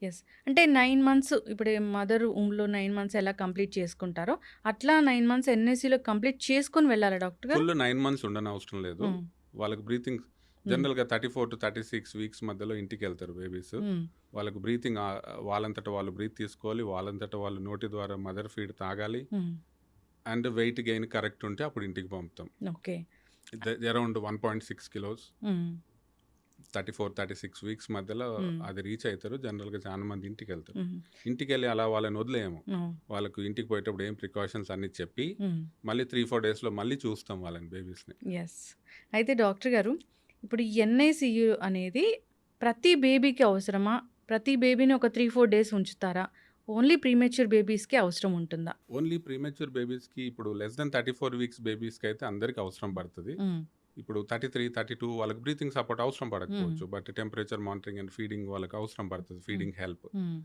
Yes. అంటే 9 months ఇప్పుడు mother ఊమ్‌లో 9 months ఎలా కంప్లీట్ చేసుకుంటారో, అట్లా 9 మంత్స్ ఎన్‌ఐసీలో కంప్లీట్ చేసుకొని వెళ్ళాలా డాక్టర్ గారు? ఫుల్ 9 మంత్స్ ఉండనవసరం లేదు. హ్మ్. వాళ్ళకి బ్రీతింగ్ హ్మ్. జనరల్‌గా 34-36 వీక్స్ మధ్యలో ఇంటికెళ్తారు బేబీస్. హ్మ్. వాళ్ళకి బ్రీతింగ్ వాళ్ళంతట వాళ్ళు బ్రీత్ తీసుకోవాలి. వాళ్ళంతట వాళ్ళు నోటి ద్వారా మదర్ ఫీడ్ తాగాలి. హ్మ్. అండ్ వెయిట్ గెయిన్ కరెక్ట్ ఉంటే అప్పుడు ఇంటికి పంపుతాం. ఓకే. అరౌండ్ 1.6 కిలోస్ హ్మ్. 34-36 వీక్స్ మధ్యలో హ్మ్. అది రీచ్ అయితారు. జనరల్‌గా చాలా మంది ఇంటికెళ్తారు. హుహు. ఇంటికెళ్ళి అలా వాళ్ళని వదిలేయము. అవును. వాళ్ళకు ఇంటికి పోయేటప్పుడు ఏం ప్రికాషన్స్ అన్నీ చెప్పి, హ్మ్. మళ్ళీ 3-4 డేస్‌లో మళ్ళీ చూస్తాం వాళ్ళని బేబీస్‌ని. యెస్. అయితే డాక్టర్ గారు, ఇప్పుడు ఈ ఎన్‌ఐసీయూ అనేది ప్రతి బేబీకి అవసరమా? ప్రతి బేబీని ఒక 3, 4 డేస్ ఉంచుతారా? ఓన్లీ ప్రీమెచ్యూర్ బేబీస్‌కే అవసరం ఉంటుందా? ఓన్లీ ప్రీమెచ్యూర్ బేబీస్‌కి ఇప్పుడు లెస్ థాన్ 34 వీక్స్ బేబీస్‌కైతే అందరికి అవసరం పడతది. హ్మ్. ఇప్పుడు 33, 32 వాళ్ళకి బ్రీతింగ్ సపోర్ట్ అవసరం హ్మ్. పడకపోవచ్చు. But temperature monitoring and feeding వాళ్ళకి అవసరం పడతది. హ్మ్. Feeding help. హ్మ్.